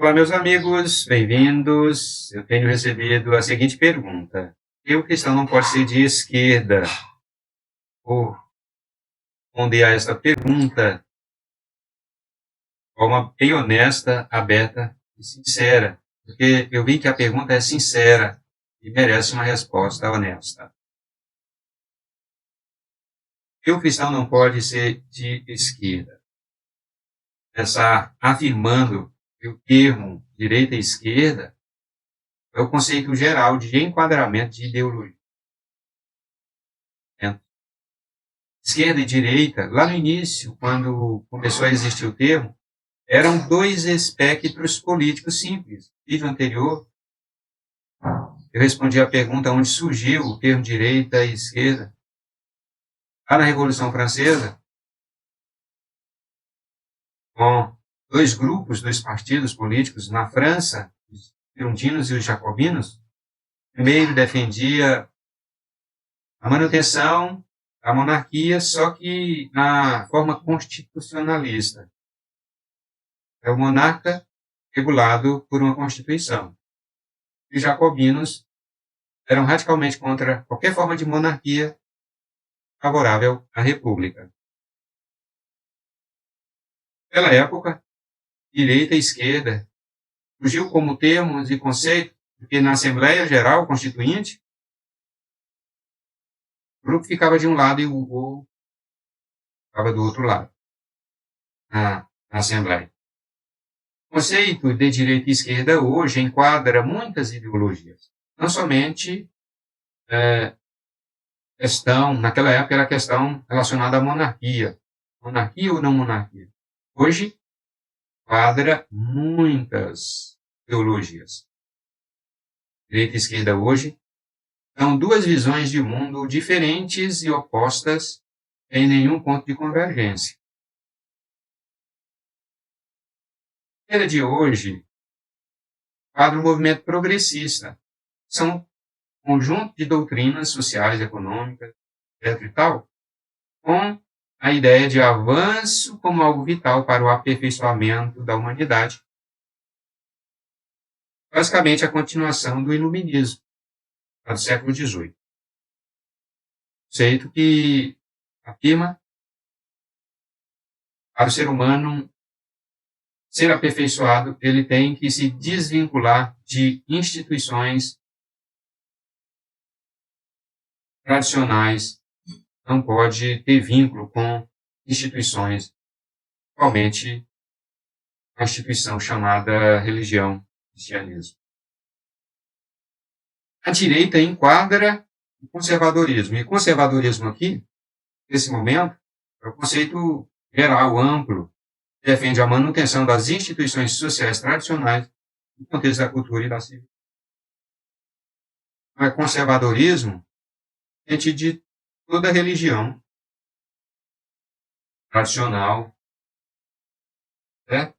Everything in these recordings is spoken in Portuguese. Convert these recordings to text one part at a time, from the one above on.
Olá, meus amigos, bem-vindos. Eu tenho recebido a seguinte pergunta: o cristão não pode ser de esquerda? Vou responder a esta pergunta de forma bem honesta, aberta e sincera, porque eu vi que a pergunta é sincera e merece uma resposta honesta. O cristão não pode ser de esquerda. Começar afirmando que o termo direita e esquerda é o conceito geral de enquadramento de ideologia. Esquerda e direita, lá no início, quando começou a existir o termo, eram dois espectros políticos simples. No vídeo anterior, eu respondi a pergunta onde surgiu o termo direita e esquerda. Lá na Revolução Francesa, com dois grupos, dois partidos políticos na França, os Girondinos e os Jacobinos. O primeiro defendia a manutenção da monarquia, só que na forma constitucionalista. É o monarca regulado por uma constituição. Os jacobinos eram radicalmente contra qualquer forma de monarquia favorável à república. Naquela época, direita e esquerda surgiu como termos e conceito, porque na Assembleia Geral Constituinte, o grupo ficava de um lado e o outro ficava do outro lado, na Assembleia. O conceito de direita e esquerda hoje enquadra muitas ideologias, não somente questão, naquela época era questão relacionada à monarquia ou não monarquia. Hoje, enquadra muitas ideologias. Direita e esquerda hoje são duas visões de mundo diferentes e opostas, sem nenhum ponto de convergência. A esquerda de hoje enquadra o movimento progressista. São um conjunto de doutrinas sociais, econômicas, etc. e tal, com a ideia de avanço como algo vital para o aperfeiçoamento da humanidade. Basicamente, a continuação do iluminismo, do século XVIII. Conceito que afirma para o ser humano ser aperfeiçoado, ele tem que se desvincular de instituições tradicionais, não pode ter vínculo com instituições, principalmente a instituição chamada religião, cristianismo. A direita enquadra o conservadorismo. E conservadorismo aqui, nesse momento, é o conceito geral, amplo, que defende a manutenção das instituições sociais tradicionais no contexto da cultura e da civilização. É conservadorismo diante de toda a religião tradicional. Certo?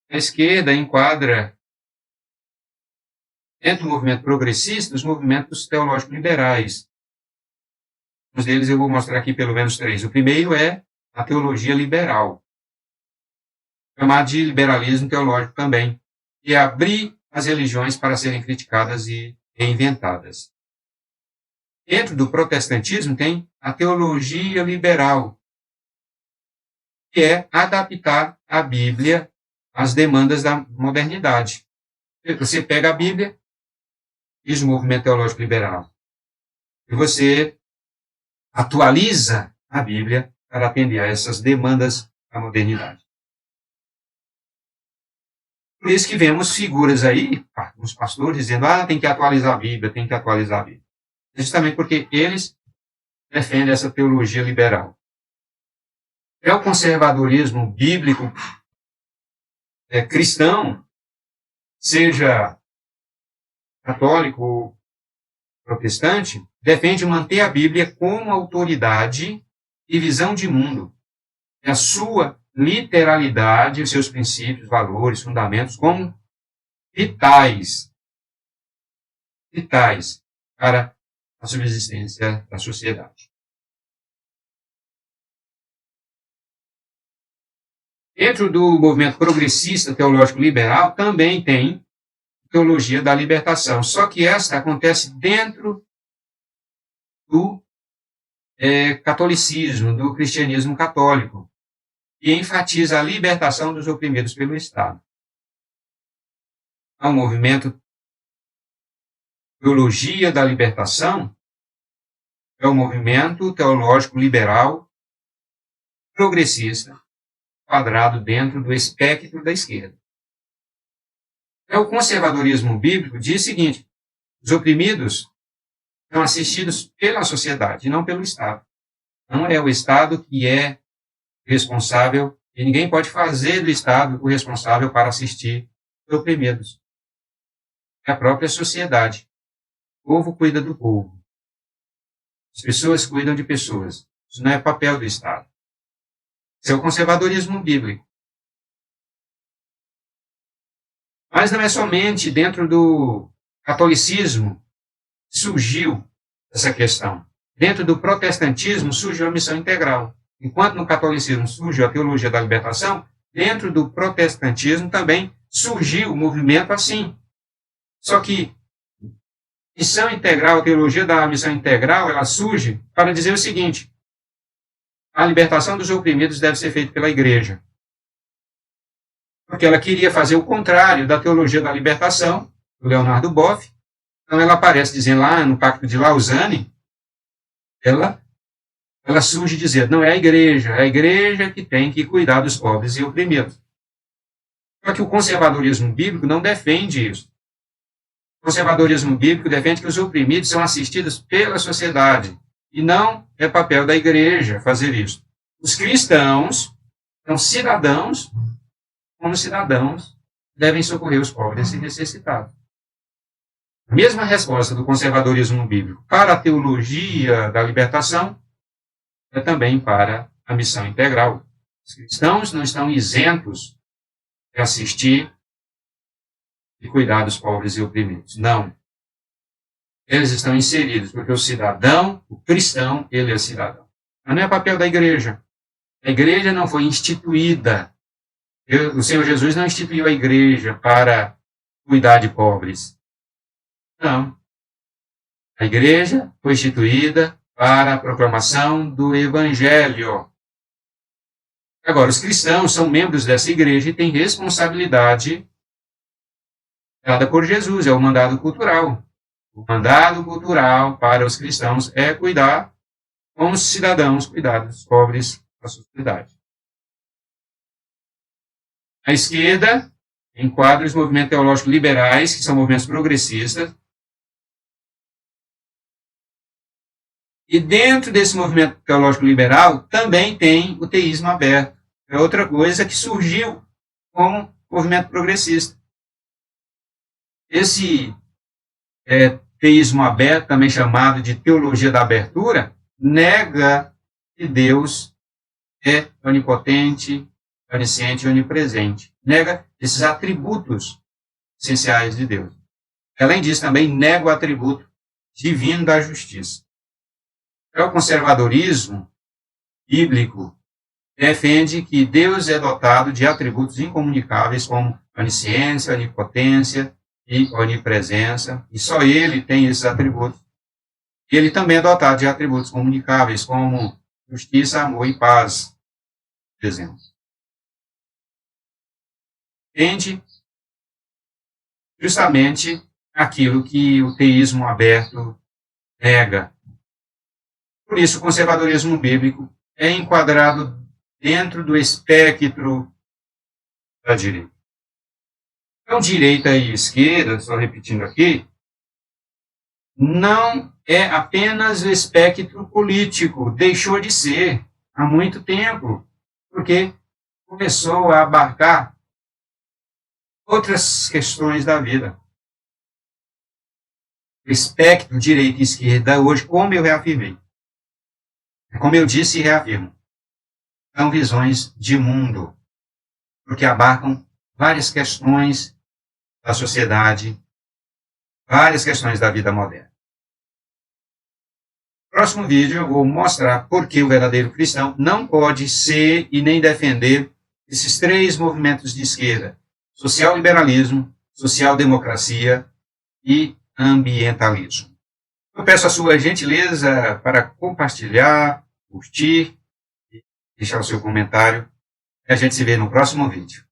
A esquerda enquadra, dentro do movimento progressista, os movimentos teológicos liberais. Um deles eu vou mostrar aqui pelo menos três. O primeiro é a teologia liberal, chamado de liberalismo teológico também, que é abrir as religiões para serem criticadas e reinventadas. Dentro do protestantismo tem a teologia liberal, que é adaptar a Bíblia às demandas da modernidade. Você pega a Bíblia, diz o movimento teológico liberal, e você atualiza a Bíblia para atender a essas demandas da modernidade. Por isso que vemos figuras aí, uns pastores, dizendo, tem que atualizar a Bíblia, tem que atualizar a Bíblia. Justamente porque eles defendem essa teologia liberal. É o conservadorismo bíblico cristão, seja católico ou protestante, defende manter a Bíblia como autoridade e visão de mundo. A sua literalidade, os seus princípios, valores, fundamentos, como vitais para a subsistência da sociedade. Dentro do movimento progressista teológico liberal também tem teologia da libertação, só que esta acontece dentro do catolicismo, do cristianismo católico, e enfatiza a libertação dos oprimidos pelo Estado. O movimento Teologia da Libertação é um movimento teológico liberal progressista, quadrado dentro do espectro da esquerda. O conservadorismo bíblico diz o seguinte: os oprimidos são assistidos pela sociedade, não pelo Estado. Não é o Estado que é responsável, e ninguém pode fazer do Estado o responsável para assistir os oprimidos. É a própria sociedade. O povo cuida do povo. As pessoas cuidam de pessoas. Isso não é papel do Estado. Isso é o conservadorismo bíblico. Mas não é somente dentro do catolicismo que surgiu essa questão. Dentro do protestantismo surgiu a missão integral. Enquanto no catolicismo surgiu a teologia da libertação, dentro do protestantismo também surgiu o movimento assim. Só que missão integral, a teologia da missão integral, ela surge para dizer o seguinte: a libertação dos oprimidos deve ser feita pela igreja. Porque ela queria fazer o contrário da teologia da libertação, do Leonardo Boff. Então ela aparece dizendo lá no Pacto de Lausanne, ela surge dizendo, não é a igreja que tem que cuidar dos pobres e oprimidos. Só que o conservadorismo bíblico não defende isso. O conservadorismo bíblico defende que os oprimidos são assistidos pela sociedade, e não é papel da igreja fazer isso. Os cristãos são cidadãos, como cidadãos, devem socorrer os pobres e necessitados. A mesma resposta do conservadorismo bíblico para a teologia da libertação é também para a missão integral. Os cristãos não estão isentos de assistir e cuidar dos pobres e oprimidos. Não. Eles estão inseridos, porque o cidadão, o cristão, ele é cidadão. Mas não é papel da igreja. A igreja não foi instituída. O Senhor Jesus não instituiu a igreja para cuidar de pobres. Não. A igreja foi instituída para a proclamação do Evangelho. Agora, os cristãos são membros dessa igreja e têm responsabilidade dada por Jesus, é o mandado cultural. O mandado cultural para os cristãos é cuidar, como cidadãos, cuidar dos pobres da sociedade. À esquerda, enquadra os movimentos teológicos liberais, que são movimentos progressistas. E dentro desse movimento teológico liberal também tem o teísmo aberto. É outra coisa que surgiu como movimento progressista. Esse teísmo aberto, também chamado de teologia da abertura, nega que Deus é onipotente, onisciente e onipresente. Nega esses atributos essenciais de Deus. Além disso, também nega o atributo divino da justiça. O conservadorismo bíblico defende que Deus é dotado de atributos incomunicáveis como onisciência, onipotência e onipresença, e só ele tem esses atributos. E ele também é dotado de atributos comunicáveis como justiça, amor e paz, por exemplo. Entende justamente aquilo que o teísmo aberto nega. Por isso, o conservadorismo bíblico é enquadrado dentro do espectro da direita. Então, direita e esquerda, só repetindo aqui, não é apenas o espectro político, deixou de ser há muito tempo, porque começou a abarcar outras questões da vida. O espectro direita e esquerda hoje, como eu reafirmei, como eu disse e reafirmo, são visões de mundo, porque abarcam várias questões da sociedade, várias questões da vida moderna. No próximo vídeo eu vou mostrar por que o verdadeiro cristão não pode ser e nem defender esses três movimentos de esquerda: social-liberalismo, social-democracia e ambientalismo. Eu peço a sua gentileza para compartilhar, curtir, deixar o seu comentário, e a gente se vê no próximo vídeo.